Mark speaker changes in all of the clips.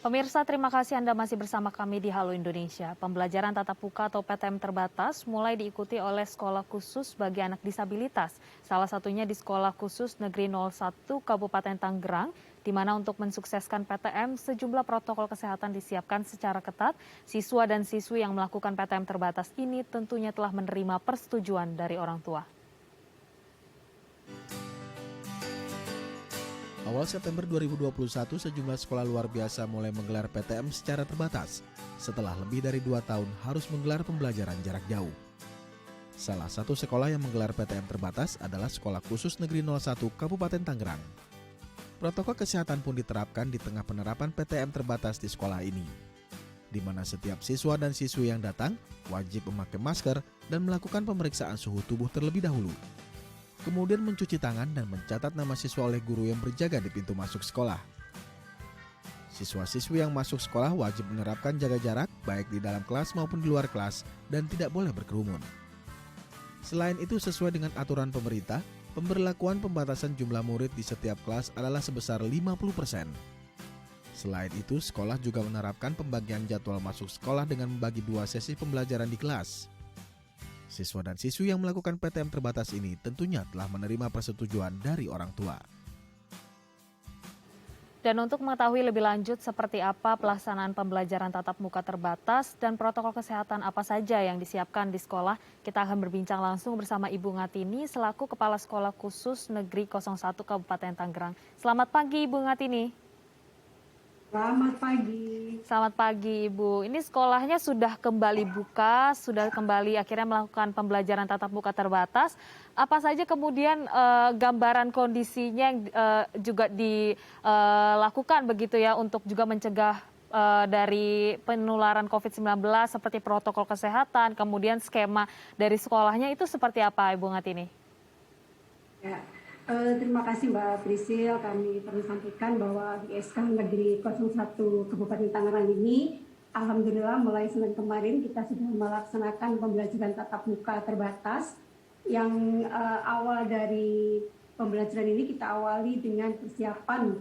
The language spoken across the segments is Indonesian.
Speaker 1: Pemirsa, terima kasih Anda masih bersama kami di Halo Indonesia. Pembelajaran tatap muka atau PTM terbatas mulai diikuti oleh sekolah khusus bagi anak disabilitas. Salah satunya di Sekolah Khusus Negeri 01 Kabupaten Tangerang, di mana untuk mensukseskan PTM, sejumlah protokol kesehatan disiapkan secara ketat. Siswa dan siswi yang melakukan PTM terbatas ini tentunya telah menerima persetujuan dari orang tua.
Speaker 2: Awal September 2021, sejumlah sekolah luar biasa mulai menggelar PTM secara terbatas setelah lebih dari 2 tahun harus menggelar pembelajaran jarak jauh. Salah satu sekolah yang menggelar PTM terbatas adalah Sekolah Khusus Negeri 01 Kabupaten Tangerang. Protokol kesehatan pun diterapkan di tengah penerapan PTM terbatas di sekolah ini, di mana setiap siswa dan siswi yang datang wajib memakai masker dan melakukan pemeriksaan suhu tubuh terlebih dahulu. Kemudian mencuci tangan dan mencatat nama siswa oleh guru yang berjaga di pintu masuk sekolah. Siswa-siswi yang masuk sekolah wajib menerapkan jaga jarak baik di dalam kelas maupun di luar kelas dan tidak boleh berkerumun. Selain itu, sesuai dengan aturan pemerintah, pemberlakuan pembatasan jumlah murid di setiap kelas adalah sebesar 50%. Selain itu, sekolah juga menerapkan pembagian jadwal masuk sekolah dengan membagi 2 sesi pembelajaran di kelas. Siswa dan siswi yang melakukan PTM terbatas ini tentunya telah menerima persetujuan dari orang tua.
Speaker 1: Dan untuk mengetahui lebih lanjut seperti apa pelaksanaan pembelajaran tatap muka terbatas dan protokol kesehatan apa saja yang disiapkan di sekolah, kita akan berbincang langsung bersama Ibu Ngatini selaku Kepala Sekolah Khusus Negeri 01 Kabupaten Tangerang. Selamat pagi Ibu Ngatini.
Speaker 3: Selamat pagi.
Speaker 1: Selamat pagi Ibu. Ini sekolahnya sudah kembali buka, sudah kembali akhirnya melakukan pembelajaran tatap muka terbatas. Apa saja kemudian gambaran kondisinya yang juga dilakukan begitu ya untuk juga mencegah dari penularan COVID-19 seperti protokol kesehatan, kemudian skema dari sekolahnya itu seperti apa Ibu Ngatini?
Speaker 3: Ya. Terima kasih Mbak Prisil. Kami perlu sampaikan bahwa di SK Negeri 01 Kabupaten Tangerang ini, alhamdulillah mulai Senin kemarin kita sudah melaksanakan pembelajaran tatap muka terbatas. Yang awal dari pembelajaran ini kita awali dengan persiapan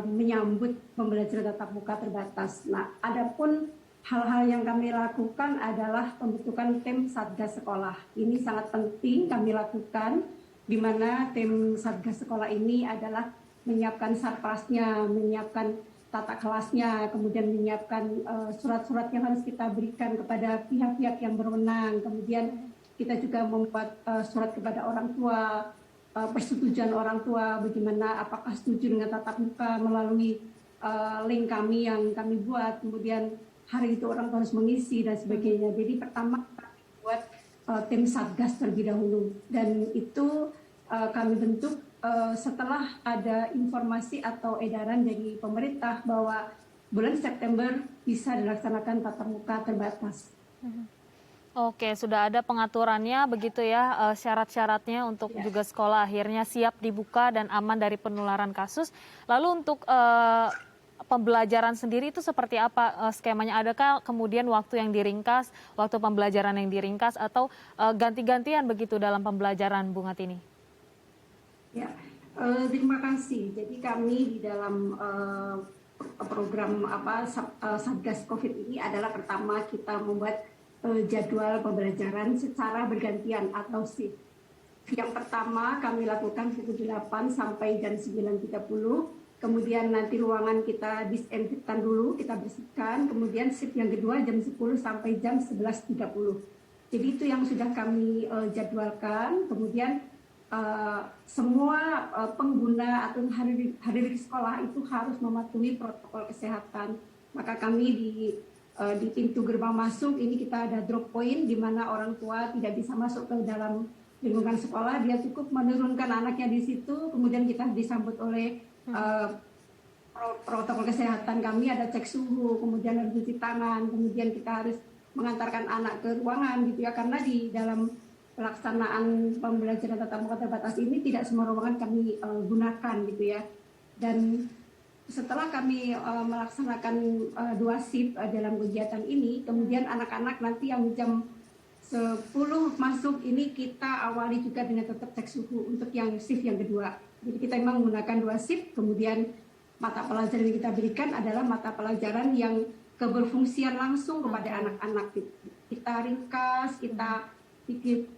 Speaker 3: menyambut pembelajaran tatap muka terbatas. Nah, adapun hal-hal yang kami lakukan adalah pembentukan tim Satgas Sekolah. Ini sangat penting kami lakukan, di mana tim Satgas Sekolah ini adalah menyiapkan sarplasnya, menyiapkan tata kelasnya, kemudian menyiapkan surat-surat yang harus kita berikan kepada pihak-pihak yang berwenang. Kemudian kita juga membuat surat kepada orang tua, persetujuan orang tua, bagaimana apakah setuju dengan tatap muka melalui link kami yang kami buat. Kemudian hari itu orang harus mengisi dan sebagainya. Jadi pertama kami buat tim Satgas terlebih dahulu, dan itu kami bentuk setelah ada informasi atau edaran dari pemerintah bahwa bulan September bisa dilaksanakan tatap muka terbatas.
Speaker 1: Oke, sudah ada pengaturannya begitu ya, syarat-syaratnya untuk juga sekolah akhirnya siap dibuka dan aman dari penularan kasus. Lalu untuk pembelajaran sendiri itu seperti apa skemanya? Adakah kemudian waktu yang diringkas, waktu pembelajaran yang diringkas, atau ganti-gantian begitu dalam pembelajaran Bu Ngatini?
Speaker 3: Ya, terima kasih. Jadi kami di dalam program Satgas COVID ini adalah pertama kita membuat jadwal pembelajaran secara bergantian atau shift. Yang pertama kami lakukan pukul 8 sampai jam 9.30. Kemudian nanti ruangan kita disinfektan dulu, kita bersihkan. Kemudian shift yang kedua jam 10 sampai jam 11.30. Jadi itu yang sudah kami jadwalkan. Kemudian semua pengguna atau hadir di sekolah itu harus mematuhi protokol kesehatan. Maka kami di pintu gerbang masuk ini kita ada drop point, di mana orang tua tidak bisa masuk ke dalam lingkungan sekolah. Dia cukup menurunkan anaknya di situ. Kemudian kita disambut oleh protokol kesehatan kami, ada cek suhu, kemudian harus cuci tangan, kemudian kita harus mengantarkan anak ke ruangan gitu ya, karena di dalam pelaksanaan pembelajaran tatap muka terbatas ini tidak semua ruangan kami gunakan gitu ya. Dan setelah kami melaksanakan 2 shift dalam kegiatan ini, kemudian anak-anak nanti yang jam 10 masuk ini kita awali juga dengan tetap cek suhu untuk yang shift yang kedua. Jadi kita memang menggunakan 2 shift, kemudian mata pelajaran yang kita berikan adalah mata pelajaran yang keberfungsian langsung kepada anak-anak. Kita ringkas, kita bikin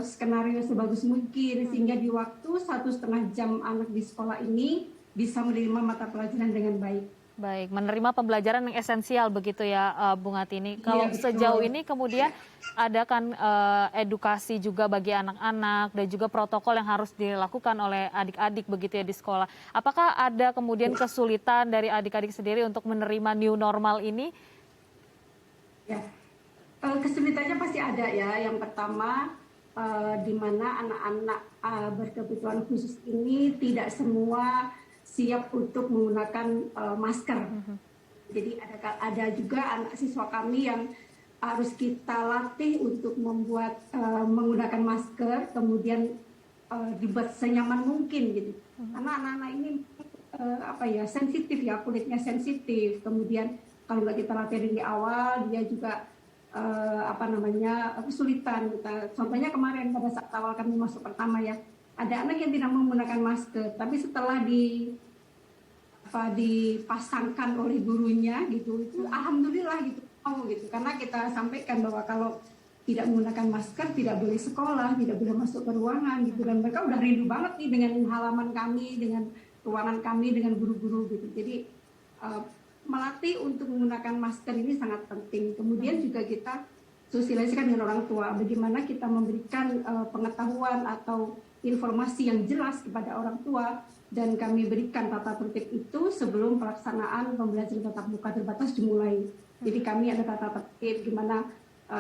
Speaker 3: skenario sebagus mungkin sehingga di waktu 1,5 jam anak di sekolah ini bisa menerima mata pelajaran dengan baik.
Speaker 1: Baik, menerima pembelajaran yang esensial begitu ya, Bung Atini. Kalau
Speaker 3: Iya,
Speaker 1: sejauh
Speaker 3: betul.
Speaker 1: ini kemudian ada kan edukasi juga bagi anak-anak dan juga protokol yang harus dilakukan oleh adik-adik begitu ya di sekolah. Apakah ada kemudian kesulitan dari adik-adik sendiri untuk menerima new normal ini?
Speaker 3: Ya, kesulitannya pasti ada ya. Yang pertama, di mana anak-anak berkebutuhan khusus ini tidak semua siap untuk menggunakan masker. Jadi ada juga anak siswa kami yang harus kita latih untuk menggunakan masker, kemudian dibuat senyaman mungkin gitu. Karena anak-anak ini sensitif ya, kulitnya sensitif. Kemudian kalau nggak kita latih dari awal, dia juga kesulitan. Contohnya kemarin pada saat awal kami masuk pertama ya, ada anak yang tidak menggunakan masker, tapi setelah dipasangkan oleh gurunya gitu, itu alhamdulillah gitu mau gitu, karena kita sampaikan bahwa kalau tidak menggunakan masker tidak boleh sekolah, tidak boleh masuk ke ruangan gitu, dan mereka udah rindu banget nih dengan halaman kami, dengan ruangan kami, dengan guru-guru gitu. Jadi melatih untuk menggunakan masker ini sangat penting. Kemudian juga kita sosialisasikan dengan orang tua, bagaimana kita memberikan pengetahuan atau informasi yang jelas kepada orang tua, dan kami berikan tata tertib itu sebelum pelaksanaan pembelajaran tatap muka terbatas dimulai. Jadi kami ada tata tertib gimana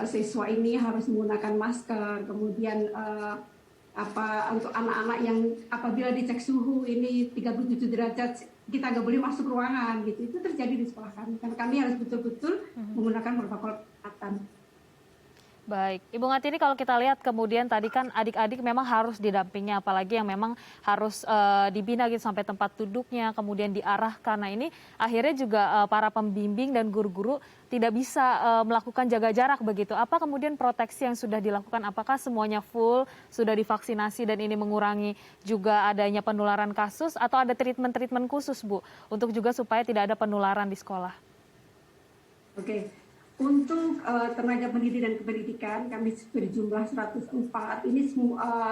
Speaker 3: siswa ini harus menggunakan masker, kemudian untuk anak-anak yang apabila dicek suhu ini 37 derajat kita nggak boleh masuk ruangan gitu. Itu terjadi di sekolah kami, karena kami harus betul-betul menggunakan protokol kesehatan.
Speaker 1: Baik, Ibu Ngatini, kalau kita lihat kemudian tadi kan adik-adik memang harus didampingi, apalagi yang memang harus dibina gitu sampai tempat duduknya, kemudian diarahkan. Nah ini akhirnya juga para pembimbing dan guru-guru tidak bisa melakukan jaga jarak begitu. Apa kemudian proteksi yang sudah dilakukan? Apakah semuanya full, sudah divaksinasi dan ini mengurangi juga adanya penularan kasus, atau ada treatment-treatment khusus, Bu, untuk juga supaya tidak ada penularan di sekolah?
Speaker 3: Oke. Untuk tenaga pendidik dan kependidikan, kami berjumlah 104 ini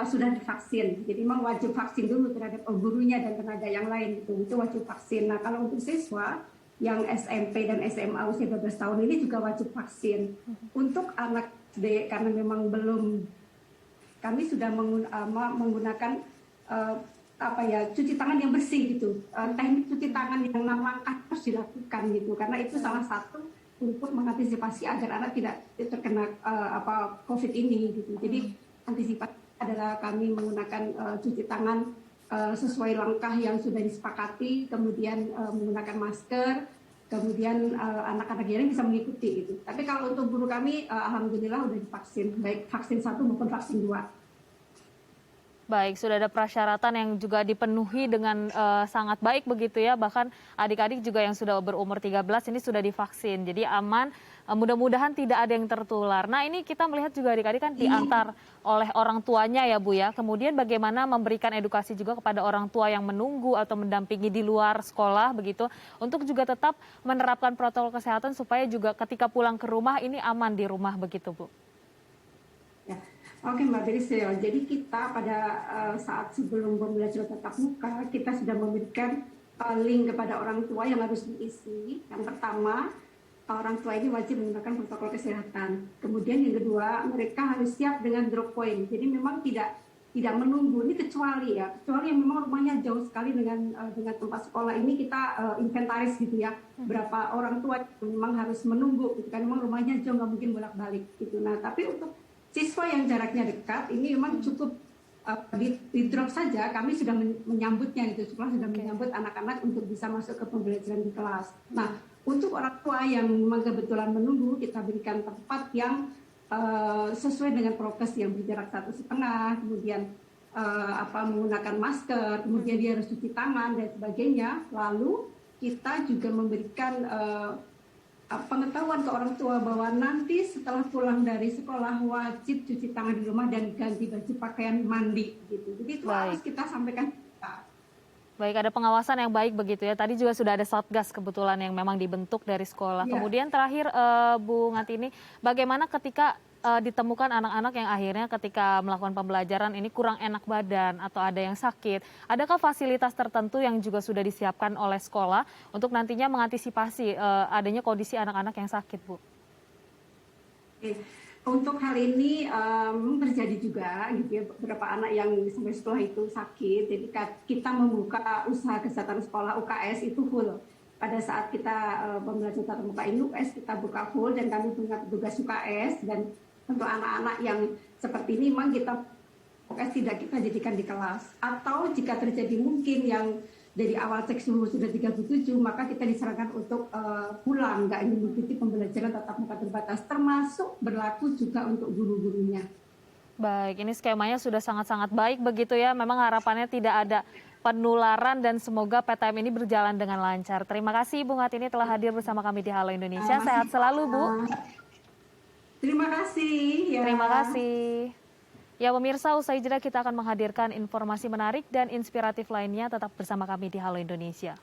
Speaker 3: sudah divaksin. Jadi memang wajib vaksin dulu terhadap gurunya dan tenaga yang lain, itu wajib vaksin. Nah kalau untuk siswa yang SMP dan SMA usia 12 tahun ini juga wajib vaksin. Untuk anak SD karena memang belum, kami sudah menggunakan cuci tangan yang bersih gitu. Teknik cuci tangan yang 6 langkah harus dilakukan gitu, karena itu salah satu untuk mengantisipasi agar anak tidak terkena COVID ini gitu. Jadi antisipasi adalah kami menggunakan cuci tangan sesuai langkah yang sudah disepakati, kemudian menggunakan masker, kemudian anak-anak yang bisa mengikuti itu. Tapi kalau untuk guru kami alhamdulillah sudah divaksin, baik vaksin 1 maupun vaksin 2.
Speaker 1: Baik, sudah ada persyaratan yang juga dipenuhi dengan sangat baik begitu ya. Bahkan adik-adik juga yang sudah berumur 13 ini sudah divaksin. Jadi aman, mudah-mudahan tidak ada yang tertular. Nah ini kita melihat juga adik-adik kan diantar oleh orang tuanya ya Bu ya. Kemudian bagaimana memberikan edukasi juga kepada orang tua yang menunggu atau mendampingi di luar sekolah begitu. Untuk juga tetap menerapkan protokol kesehatan supaya juga ketika pulang ke rumah ini aman di rumah begitu Bu.
Speaker 3: Ya. Oke Mbak Berisel, jadi kita pada saat sebelum pembelajaran tatap muka, kita sudah memberikan link kepada orang tua yang harus diisi. Yang pertama, orang tua ini wajib menggunakan protokol kesehatan. Kemudian yang kedua, mereka harus siap dengan drop point. Jadi memang tidak menunggu, ini kecuali yang memang rumahnya jauh sekali dengan tempat sekolah ini, kita inventaris gitu ya, berapa orang tua memang harus menunggu gitu kan, memang rumahnya jauh nggak mungkin bolak-balik gitu. Nah tapi untuk siswa yang jaraknya dekat ini memang cukup di drop saja, kami sudah menyambutnya gitu, sekolah sudah menyambut anak-anak untuk bisa masuk ke pembelajaran di kelas. Nah untuk orang tua yang memang kebetulan menunggu, kita berikan tempat yang sesuai dengan prokes yang berjarak 1,5, kemudian menggunakan masker, kemudian dia harus cuci tangan dan sebagainya. Lalu kita juga memberikan pengetahuan ke orang tua bahwa nanti setelah pulang dari sekolah wajib cuci tangan di rumah dan ganti baju pakaian mandi gitu. Jadi itu harus kita sampaikan.
Speaker 1: Baik, ada pengawasan yang baik begitu ya. Tadi juga sudah ada Satgas kebetulan yang memang dibentuk dari sekolah.
Speaker 3: Ya.
Speaker 1: Kemudian terakhir Bu Ngatini, bagaimana ketika ditemukan anak-anak yang akhirnya ketika melakukan pembelajaran ini kurang enak badan atau ada yang sakit. Adakah fasilitas tertentu yang juga sudah disiapkan oleh sekolah untuk nantinya mengantisipasi adanya kondisi anak-anak yang sakit, Bu?
Speaker 3: Oke. Untuk hal ini terjadi juga gitu ya, beberapa anak yang sampai sekolah itu sakit. Jadi kita membuka usaha kesehatan sekolah UKS itu full. Pada saat kita pembelajaran tatap muka ini UKS kita buka full dan kami punya petugas UKS, dan untuk anak-anak yang seperti ini memang kita UKS tidak kita jadikan di kelas. Atau jika terjadi mungkin yang dari awal cek suhu sudah 37, maka kita disarankan untuk pulang, nggak ingin mengikuti pembelajaran tatap muka terbatas, termasuk berlaku juga untuk guru-gurunya.
Speaker 1: Baik, ini skemanya sudah sangat-sangat baik begitu ya. Memang harapannya tidak ada penularan dan semoga PTM ini berjalan dengan lancar. Terima kasih Bu Ngatini telah hadir bersama kami di Halo Indonesia. Sehat selalu, Bu.
Speaker 3: Terima kasih. Ya.
Speaker 1: Terima kasih. Ya pemirsa, usai jeda kita akan menghadirkan informasi menarik dan inspiratif lainnya. Tetap bersama kami di Halo Indonesia.